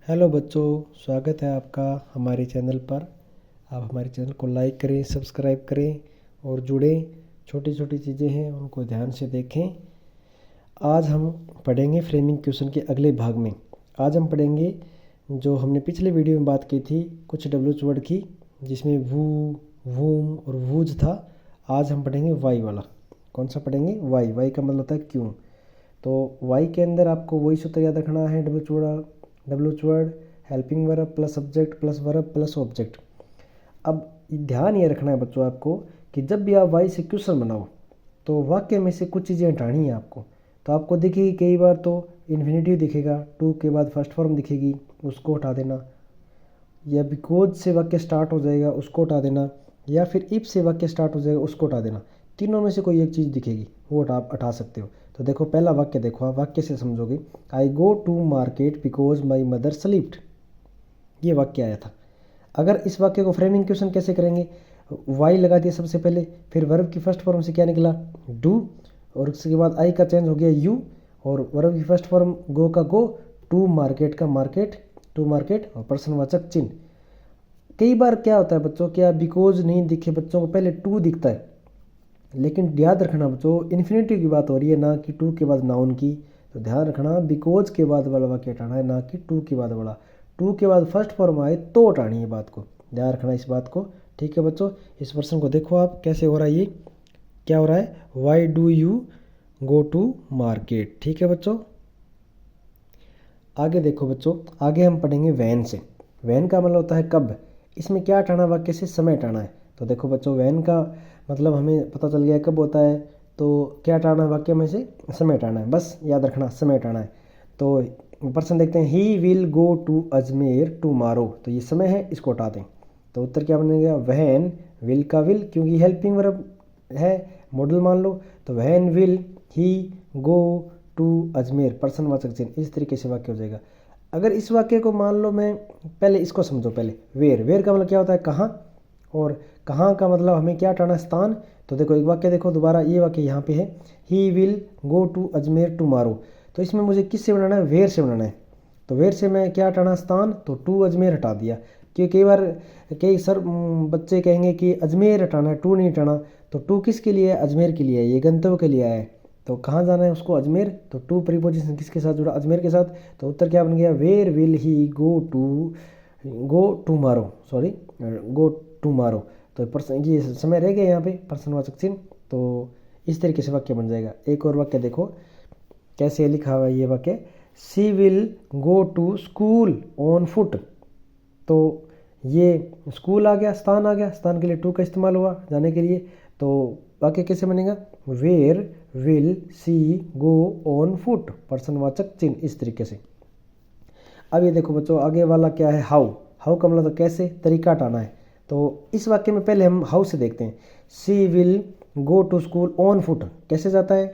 Hello बच्चों, स्वागत है आपका हमारे चैनल पर। आप हमारे चैनल को लाइक करें, सब्सक्राइब करें और जुड़ें। छोटी छोटी चीज़ें हैं उनको ध्यान से देखें। आज हम पढ़ेंगे फ्रेमिंग क्वेश्चन के अगले भाग में। आज हम पढ़ेंगे जो हमने पिछले वीडियो में बात की थी कुछ डब्ल्यूच वर्ड की, जिसमें वू, वूम और वूज था। आज हम पढ़ेंगे वाई वाला। कौन सा पढ़ेंगे? वाई। वाई का मतलब होता है क्यों। तो वाई के अंदर आपको वही सूत्र याद रखना है, WH word helping verb plus subject plus verb plus object. अब ध्यान ये रखना है बच्चों आपको कि जब भी आप वाई से क्वेश्चन बनाओ तो वाक्य में से कुछ चीज़ें हटानी है आपको। तो आपको दिखेगी कई बार तो इन्फिनेटिव दिखेगा, टू के बाद फर्स्ट फॉर्म दिखेगी, उसको हटा देना। या बिकॉज से वाक्य स्टार्ट हो जाएगा, उसको हटा देना। या फिर इफ से वाक्य स्टार्ट हो जाएगा, उसको हटा देना। तीनों में से कोई एक चीज़ दिखेगी, वो हटा सकते हो। तो देखो पहला वाक्य देखो, आप वाक्य से समझोगे। I go to market because my mother slept. ये वाक्य आया था। अगर इस वाक्य को फ्रेमिंग क्वेश्चन कैसे करेंगे? वाई लगा दिया सबसे पहले, फिर वर्ब की फर्स्ट फॉर्म से क्या निकला? डू, और उसके बाद आई का चेंज हो गया यू, और वर्ब की फर्स्ट फॉर्म गो का गो, टू मार्केट का मार्केट, टू मार्केट और प्रश्नवाचक चिन्ह। कई बार क्या होता है बच्चों, क्या बिकॉज नहीं दिखे बच्चों को, पहले टू दिखता है। लेकिन याद रखना बच्चों, इन्फिनेटिव की बात हो रही है, ना कि टू के बाद नाउन की। तो ध्यान रखना, बिकॉज के बाद वाला वाक्य हटाना है, ना कि टू के बाद वाला। टू के बाद फर्स्ट फॉर्म आए तो हटानी है बात को। ध्यान रखना इस बात को, ठीक है बच्चों। इस प्रश्न को देखो आप कैसे हो रहा है। ये क्या हो रहा है? Why do you go to market. ठीक है बच्चों। आगे देखो बच्चों, आगे हम पढ़ेंगे वैन से। वैन का मतलब होता है कब। इसमें क्या हटाना? वाक्य से समय हटाना है। तो देखो बच्चों, वैन का मतलब हमें पता चल गया कब होता है। तो क्या हटाना है? वाक्य में से समय हटाना है, बस याद रखना समय हटाना है। तो प्रश्न देखते हैं, he will go to Ajmer tomorrow. तो ये समय है, इसको हटा दें। तो उत्तर क्या बनेगा? वैन, विल का विल, क्योंकि हेल्पिंग वर्ब है, मॉडल मान लो। तो when will he go to Ajmer, प्रश्नवाचक चिन्ह। इस तरीके से वाक्य हो जाएगा। अगर इस वाक्य को मान लो, मैं पहले इसको समझो। पहले वेयर, वेयर का मतलब क्या होता है? कहाँ। और कहाँ का मतलब हमें क्या हटाना? स्थान। तो देखो एक वाक्य देखो दोबारा, ये वाक्य यहाँ पे है, he will go to Ajmer tomorrow. तो इसमें मुझे किससे बनाना है? वेयर से बनाना है। तो वेयर से मैं क्या हटाना? स्थान। तो टू अजमेर हटा दिया। क्योंकि कई बार कई सर बच्चे कहेंगे कि अजमेर हटाना है, टू नहीं हटाना। तो टू किसके लिए है? अजमेर के लिए है, ये गंतव्य के लिए आया है। तो कहाँ जाना है उसको? अजमेर। तो टू प्रीपोजिशन किसके साथ जुड़ा? अजमेर के साथ। तो उत्तर क्या बन गया? Where will he go tomorrow, sorry, go tomorrow. तो पर्सन, ये समय रह गया यहाँ पे, प्रश्नवाचक चिन्ह। तो इस तरीके से वाक्य बन जाएगा। एक और वाक्य देखो कैसे लिखा हुआ है ये वाक्य, she will go to school on foot. तो ये स्कूल आ गया, स्थान आ गया, स्थान के लिए टू का इस्तेमाल हुआ जाने के लिए। तो वाक्य कैसे बनेगा? Where will she go on foot, प्रश्नवाचक चिन्ह, इस तरीके से। अब ये देखो बच्चों, आगे वाला क्या है? हाउ। हाउ का मतलब कैसे, तरीका हटाना है। तो इस वाक्य में पहले हम हाउ से देखते हैं। She will go to school on foot, कैसे जाता है?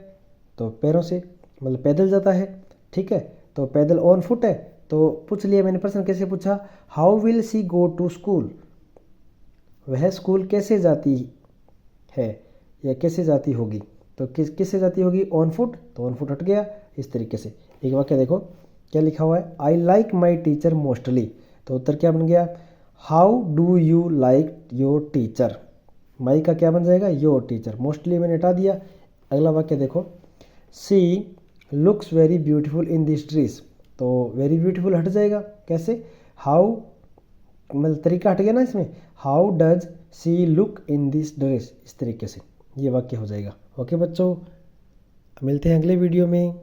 तो पैरों से, मतलब पैदल जाता है। ठीक है, तो पैदल ऑन फुट है। तो पूछ लिया मैंने, प्रश्न कैसे पूछा? How will she go to school, वह स्कूल कैसे जाती है या कैसे जाती होगी। तो किससे जाती होगी? On foot. तो ऑन फुट हट गया, इस तरीके से। एक वाक्य देखो क्या लिखा हुआ है, I like my teacher mostly. तो उत्तर क्या बन गया? How do you like your teacher. My का क्या बन जाएगा? Your teacher. मोस्टली मैंने हटा दिया। अगला वाक्य देखो, she looks very beautiful in this dress. तो वेरी ब्यूटीफुल हट जाएगा, कैसे? हाउ, मतलब तरीका हट गया ना इसमें। How does see look in this dress, इस तरीके से ये वाक्य हो जाएगा। ओके बच्चों, मिलते हैं अगले वीडियो में।